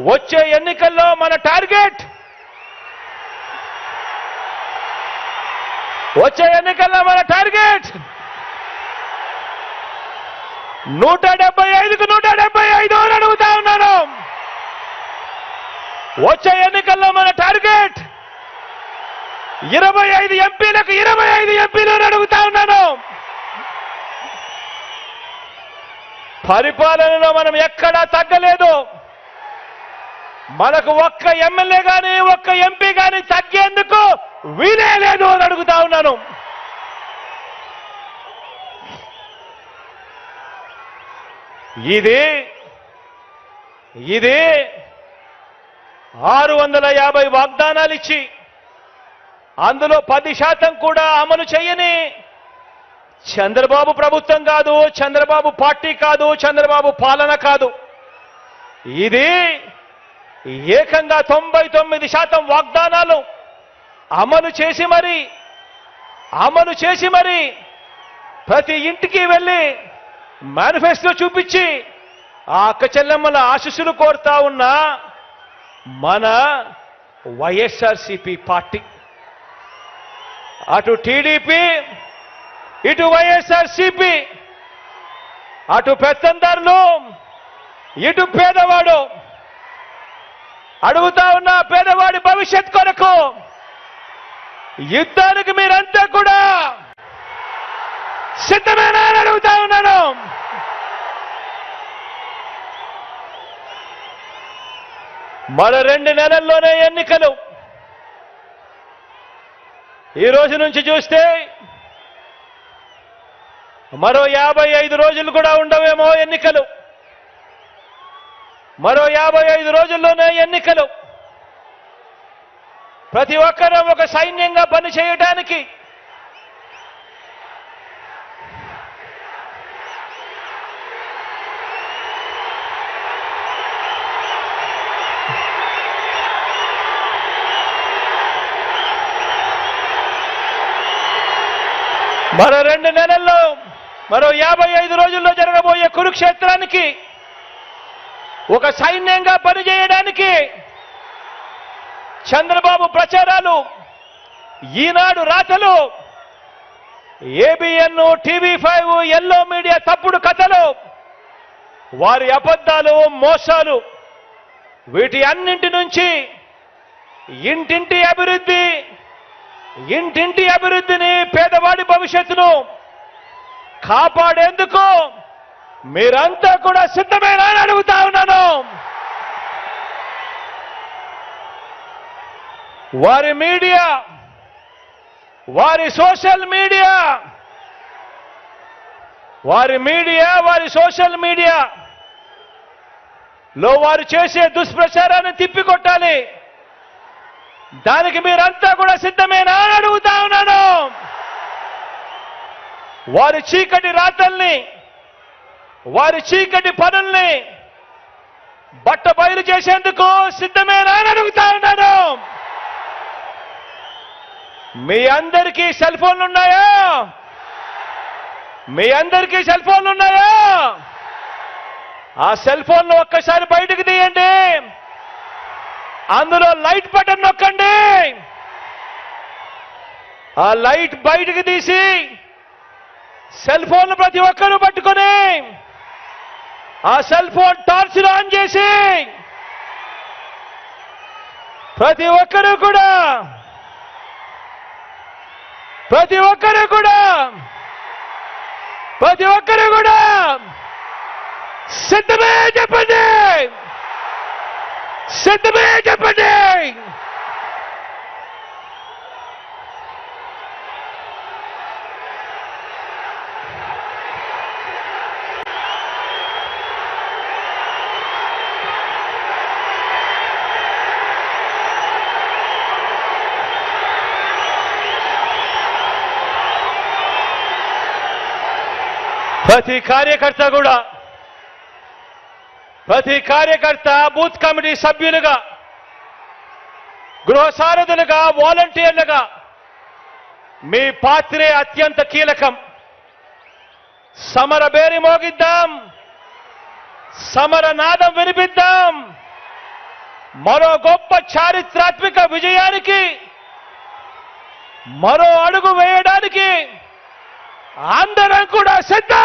వచ్చే ఎన్నికల్లో మన టార్గెట్ 175కు 175 అని అడుగుతా ఉన్నాను. వచ్చే ఎన్నికల్లో మన టార్గెట్ 25 ఎంపీలకు 25 ఎంపీలు అని అడుగుతా ఉన్నాను. పరిపాలనలో మనం ఎక్కడా తగ్గలేదు. మనకు ఒక్క ఎమ్మెల్యే గాని ఒక్క ఎంపీ గాని తగ్గేందుకు వీలే లేదు అని అడుగుతా ఉన్నాను. ఇది 650 వాగ్దానాలు ఇచ్చి అందులో 10% కూడా అమలు చేయని చంద్రబాబు ప్రభుత్వం కాదు, చంద్రబాబు పార్టీ కాదు, చంద్రబాబు పాలన కాదు. ఇది ఏకంగా 99% వాగ్దానాలు అమలు చేసి మరి ప్రతి ఇంటికి వెళ్ళి మేనిఫెస్టో చూపించి ఆ అక్క చెల్లెమ్మల ఆశీస్సులు కోరుతా ఉన్న మన వైఎస్ఆర్సీపీ పార్టీ. అటు టీడీపీ ఇటు వైఎస్ఆర్సీపీ, అటు పెత్తందారులు ఇటు పేదవాడు. అడుగుతా ఉన్న పేదవాడి భవిష్యత్ కొరకు యుద్ధానికి మీరంతా కూడా సిద్ధమేనా అని అడుగుతా ఉన్నాను. మరో 2 నెలల్లోనే ఎన్నికలు. ఈ రోజు నుంచి చూస్తే మరో 55 రోజులు కూడా ఉండవేమో ఎన్నికలు. మరో 55 రోజుల్లోనే ఎన్నికలు. ప్రతి ఒక్కరూ ఒక సైన్యంగా పని చేయడానికి మరో 2 నెలల్లో మరో 55 రోజుల్లో జరగబోయే కురుక్షేత్రానికి ఒక సైన్యంగా పనిచేయడానికి చంద్రబాబు ప్రచారాలు, ఈనాడు రాతలు, ఏబిఎన్, టీవీ5, ఎల్లో మీడియా తప్పుడు కథలు, వారి అబద్ధాలు, మోసాలు, వీటి అన్నింటి నుంచి ఇంటింటి అభివృద్ధిని, పేదవాడి భవిష్యత్తును కాపాడేందుకు మీరంతా కూడా సిద్ధమేనా అని అడుగుతా ఉన్నాను. వారి మీడియా, వారి సోషల్ మీడియాలో వారు చేసే దుష్ప్రచారాన్ని తిప్పికొట్టాలి. దానికి మీరంతా కూడా సిద్ధమేనా అని అడుగుతా ఉన్నాను. వారి చీకటి రాతల్ని, వారి చీకటి పనుల్ని బట్ట బయలు చేసేందుకు సిద్ధమేనా అని అడుగుతా ఉన్నాను. మీ అందరికీ సెల్ ఫోన్లు ఉన్నాయా? ఆ సెల్ ఫోన్లు ఒక్కసారి బయటకు తీయండి. అందులో లైట్ బటన్ నొక్కండి. ఆ లైట్ బయటకు తీసి సెల్ ఫోన్లు ప్రతి ఒక్కరూ పట్టుకొని ఆ సెల్ ఫోన్ టార్చ్ ఆన్ చేసి ప్రతి ఒక్కరూ కూడా సిద్ధమే చెప్పండి. ప్రతి కార్యకర్త బూత్ కమిటీ సభ్యులుగా, గృహ సారథులుగా, వాలంటీర్లుగా మీ పాత్రే అత్యంత కీలకం. సమర బేరి మోగిద్దాం, సమర నాదం వినిపిద్దాం, మరో గొప్ప చారిత్రాత్మక విజయానికి మరో అడుగు వేయడానికి అందరం కూడా సిద్ధం.